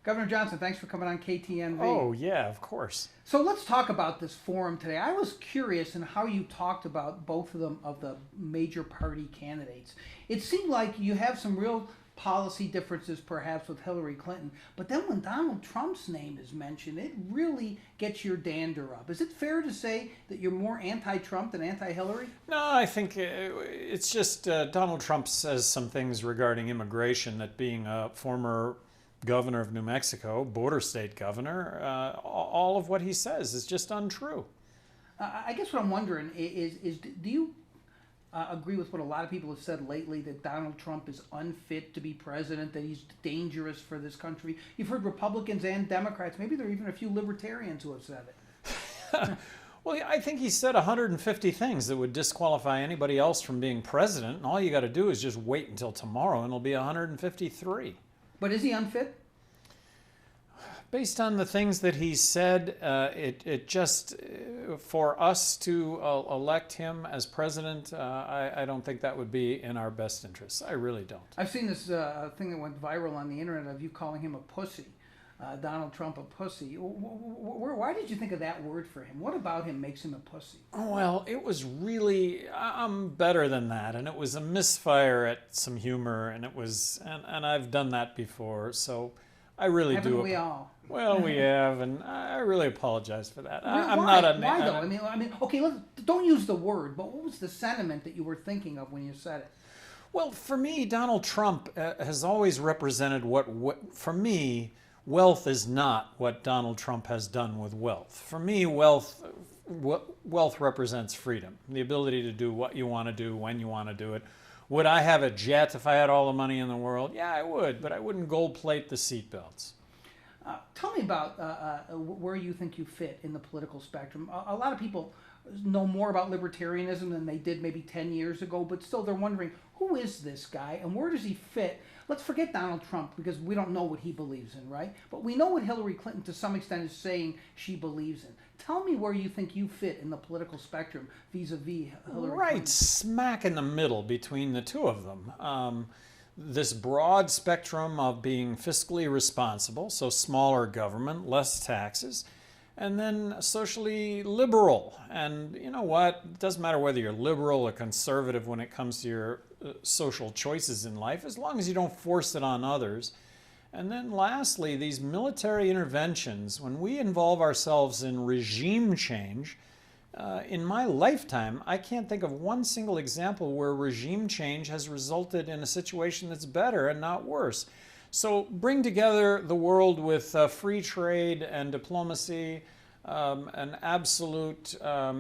Governor Johnson, thanks for coming on KTNV. Oh, yeah, of course. So let's talk about this forum today. I was curious in how you talked about both of them, of the major party candidates. It seemed like you have some real policy differences perhaps with Hillary Clinton, but then when Donald Trump's name is mentioned, it really gets your dander up. Is it fair to say that you're more anti-Trump than anti-Hillary? No, I think it's just Donald Trump says some things regarding immigration, that being a former governor of New Mexico, border state governor, all of what he says is just untrue. I guess what I'm wondering is do you agree with what a lot of people have said lately, that Donald Trump is unfit to be president, that he's dangerous for this country? You've heard Republicans and Democrats, maybe there are even a few libertarians who have said it. Well, I think he said 150 things that would disqualify anybody else from being president, and all you got to do is just wait until tomorrow and it'll be 153. But is he unfit? Based on the things that he said, it just, for us to elect him as president, I don't think that would be in our best interests. I really don't. I've seen this thing that went viral on the internet of you calling him a pussy, Donald Trump a pussy. Why did you think of that word for him? What about him makes him a pussy? Well, it was really, I'm better than that, and it was a misfire at some humor, and it was, and I've done that before, so I really Haven't do. we all? Well, we have, and I really apologize for that. I'm not a. Why though? I mean, okay, don't use the word, but what was the sentiment that you were thinking of when you said it? Well, for me, Donald Trump has always represented what, for me, wealth is not what Donald Trump has done with wealth. For me, wealth represents freedom, the ability to do what you want to do when you want to do it. Would I have a jet if I had all the money in the world? Yeah, I would, but I wouldn't gold plate the seatbelts. Tell me about where you think you fit in the political spectrum. A lot of people know more about libertarianism than they did maybe 10 years ago, but still they're wondering, who is this guy and where does he fit? Let's forget Donald Trump because we don't know what he believes in, right? But we know what Hillary Clinton to some extent is saying she believes in. Tell me where you think you fit in the political spectrum vis-a-vis Hillary Clinton. Right, smack in the middle between the two of them. This broad spectrum of being fiscally responsible, so smaller government, less taxes, and then socially liberal. And you know what? It doesn't matter whether you're liberal or conservative when it comes to your social choices in life, as long as you don't force it on others. And then lastly, these military interventions, when we involve ourselves in regime change, in my lifetime, I can't think of one single example where regime change has resulted in a situation that's better and not worse. So bring together the world with free trade and diplomacy, an absolute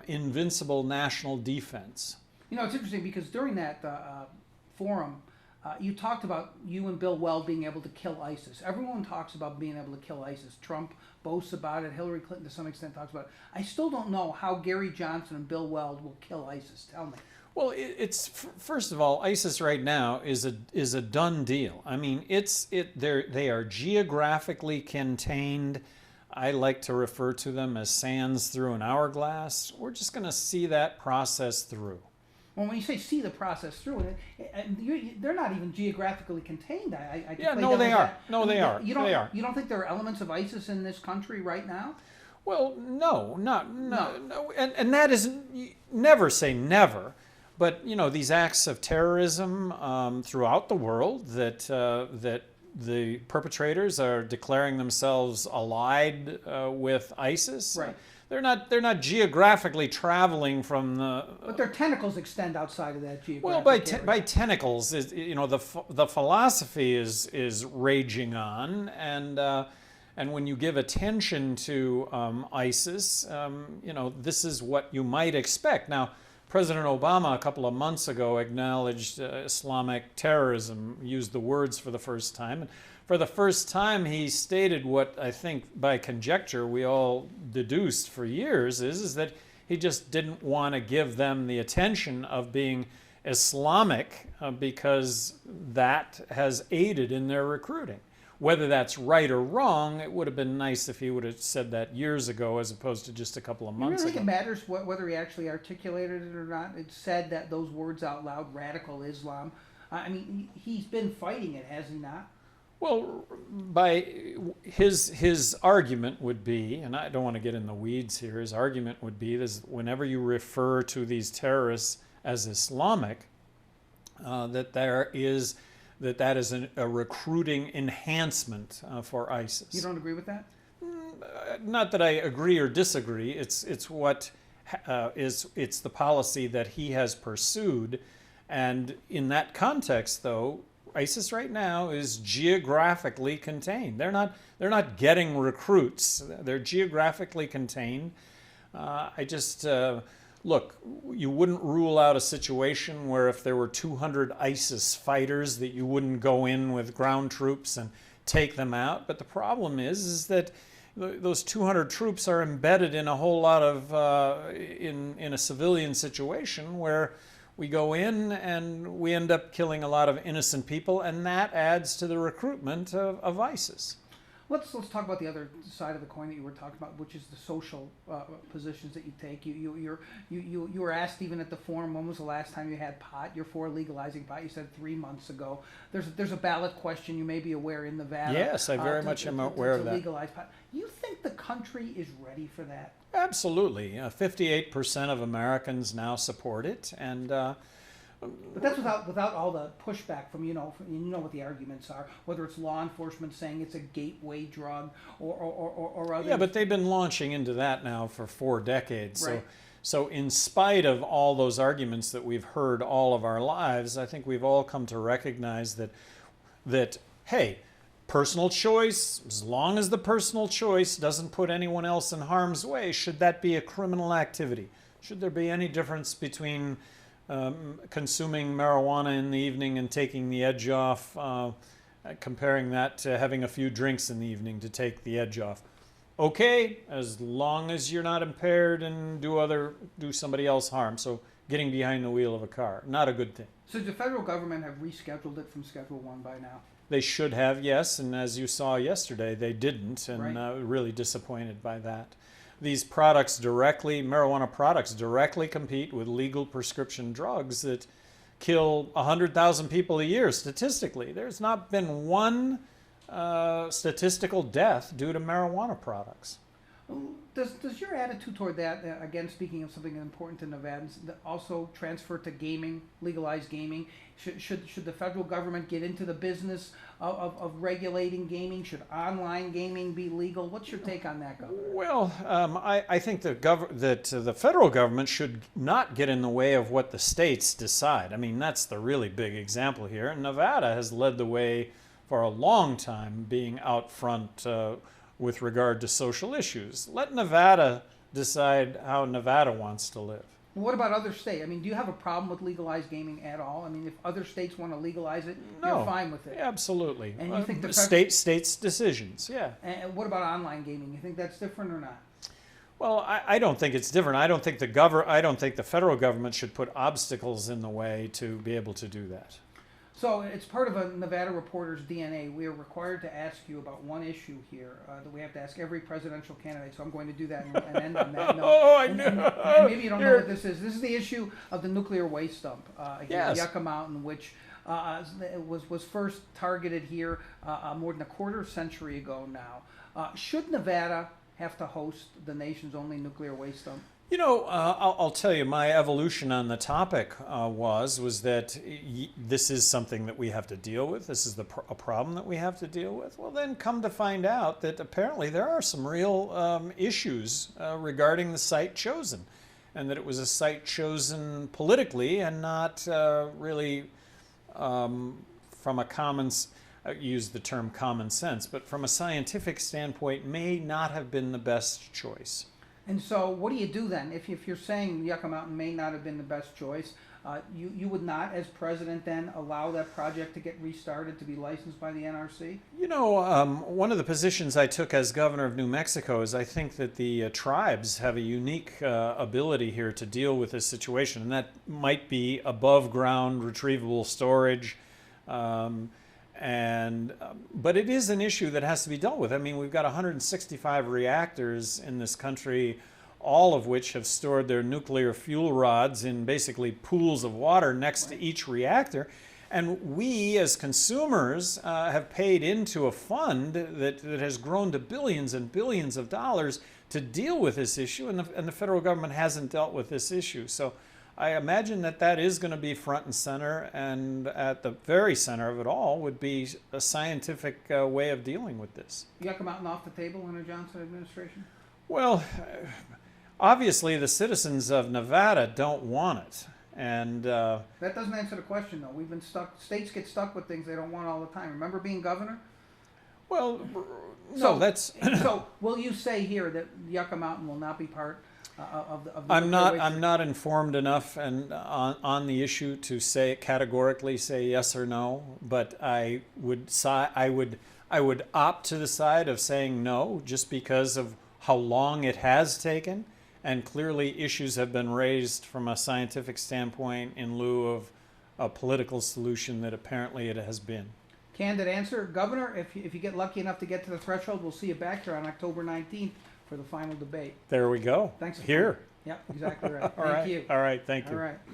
invincible national defense. You know, it's interesting because during that forum, you talked about you and Bill Weld being able to kill ISIS. Everyone talks about being able to kill ISIS. Trump boasts about it. Hillary Clinton to some extent talks about it. I still don't know how Gary Johnson and Bill Weld will kill ISIS. Tell me. Well, it's first of all, ISIS right now is a done deal. I mean, they are geographically contained. I like to refer to them as sands through an hourglass. We're just going to see that process through. Well, when you say see the process through, they're not even geographically contained. Yeah, no, they are. No, they are. You don't think there are elements of ISIS in this country right now? Well, no, and that isn't. Never say never, but you know, these acts of terrorism throughout the world that the perpetrators are declaring themselves allied with ISIS. Right. They're not geographically traveling from the. But their tentacles extend outside of that geographic Well, by tentacles, you know, the philosophy is raging on, and when you give attention to ISIS, you know, this is what you might expect. Now, President Obama a couple of months ago acknowledged Islamic terrorism, used the words for the first time. And for the first time, he stated what I think by conjecture we all deduced for years is that he just didn't want to give them the attention of being Islamic because that has aided in their recruiting. Whether that's right or wrong, it would have been nice if he would have said that years ago as opposed to just a couple of months ago. ago. You really think it matters whether he actually articulated it or not? It said that those words out loud, radical Islam. I mean, he's been fighting it, has he not? Well, by his argument would be, and I don't want to get in the weeds here, his argument would be is whenever you refer to these terrorists as Islamic, that is a recruiting enhancement for ISIS. You don't agree with that? Not that I agree or disagree. It's the policy that he has pursued, and in that context, though, ISIS right now is geographically contained. They're not getting recruits. They're geographically contained. Look, you wouldn't rule out a situation where if there were 200 ISIS fighters that you wouldn't go in with ground troops and take them out. But the problem is that those 200 troops are embedded in a whole lot of in a civilian situation where we go in and we end up killing a lot of innocent people, and that adds to the recruitment of ISIS. Let's talk about the other side of the coin that you were talking about, which is the social positions that you take. You were asked even at the forum, when was the last time you had pot? You're for legalizing pot. You said 3 months ago. There's a ballot question, you may be aware, in Nevada. Yes, I very much am aware of that. Legalize pot. You think the country is ready for that? Absolutely. 58% of Americans now support it, and but that's without all the pushback from, you know what the arguments are, whether it's law enforcement saying it's a gateway drug or others. Yeah, but they've been launching into that now for 4 decades. Right. So in spite of all those arguments that we've heard all of our lives, I think we've all come to recognize that hey, personal choice, as long as the personal choice doesn't put anyone else in harm's way, should that be a criminal activity? Should there be any difference between consuming marijuana in the evening and taking the edge off, comparing that to having a few drinks in the evening to take the edge off? Okay, as long as you're not impaired and do somebody else harm. So getting behind the wheel of a car, not a good thing. So the federal government have rescheduled it from Schedule 1 by now? They should have, yes, and as you saw yesterday, they didn't, and Right. Really disappointed by that. These products marijuana products directly compete with legal prescription drugs that kill 100,000 people a year statistically. There's not been one statistical death due to marijuana products. Does your attitude toward that, again, speaking of something important to Nevadans, also transfer to gaming, legalized gaming? Should the federal government get into the business of regulating gaming? Should online gaming be legal? What's your take on that, Governor? Well, I think that the federal government should not get in the way of what the states decide. I mean, that's the really big example here. And Nevada has led the way for a long time, being out front with regard to social issues. Let Nevada decide how Nevada wants to live. What about other states? I mean, do you have a problem with legalized gaming at all? I mean, if other states want to legalize it, No, you're fine with it. Absolutely. And you think the states' decisions, yeah. And what about online gaming? You think that's different or not? Well, I don't think it's different. I don't think the federal government should put obstacles in the way to be able to do that. So it's part of a Nevada reporter's DNA. We are required to ask you about one issue here that we have to ask every presidential candidate. So I'm going to do that and end on that note. Oh, I and, know. and maybe you don't know what this is. This is the issue of the nuclear waste dump here Yes. at Yucca Mountain, which was first targeted here more than a quarter century ago now. Should Nevada have to host the nation's only nuclear waste dump? You know, I'll tell you, my evolution on the topic was that this is something that we have to deal with. This is a problem that we have to deal with. Well, then come to find out that apparently there are some real issues regarding the site chosen, and that it was a site chosen politically and not really from a use the term common sense, but from a scientific standpoint may not have been the best choice. And so what do you do then? If you're saying Yucca Mountain may not have been the best choice, you would not, as president, then allow that project to get restarted to be licensed by the NRC? You know, one of the positions I took as governor of New Mexico is I think that the tribes have a unique ability here to deal with this situation, and that might be above ground retrievable storage. But it is an issue that has to be dealt with. I mean, we've got 165 reactors in this country, all of which have stored their nuclear fuel rods in basically pools of water next to each reactor. And we, as consumers, have paid into a fund that has grown to billions and billions of dollars to deal with this issue, and the federal government hasn't dealt with this issue. So I imagine that is going to be front and center, and at the very center of it all would be a scientific way of dealing with this. Yucca Mountain off the table under Johnson administration? Well, obviously the citizens of Nevada don't want it. And that doesn't answer the question, though. We've been stuck. States get stuck with things they don't want all the time. Remember being governor? well, no, So that's. so will you say here that Yucca Mountain will not be part of the? I'm not informed enough and on the issue to say categorically say yes or no. But I would opt to the side of saying no, just because of how long it has taken. And clearly issues have been raised from a scientific standpoint in lieu of a political solution that apparently it has been. Candid answer, Governor. If you get lucky enough to get to the threshold, we'll see you back here on October 19th for the final debate. There we go. Thanks. For Here. Yep, exactly right. All right. Thank you. All right. Thank you. All right.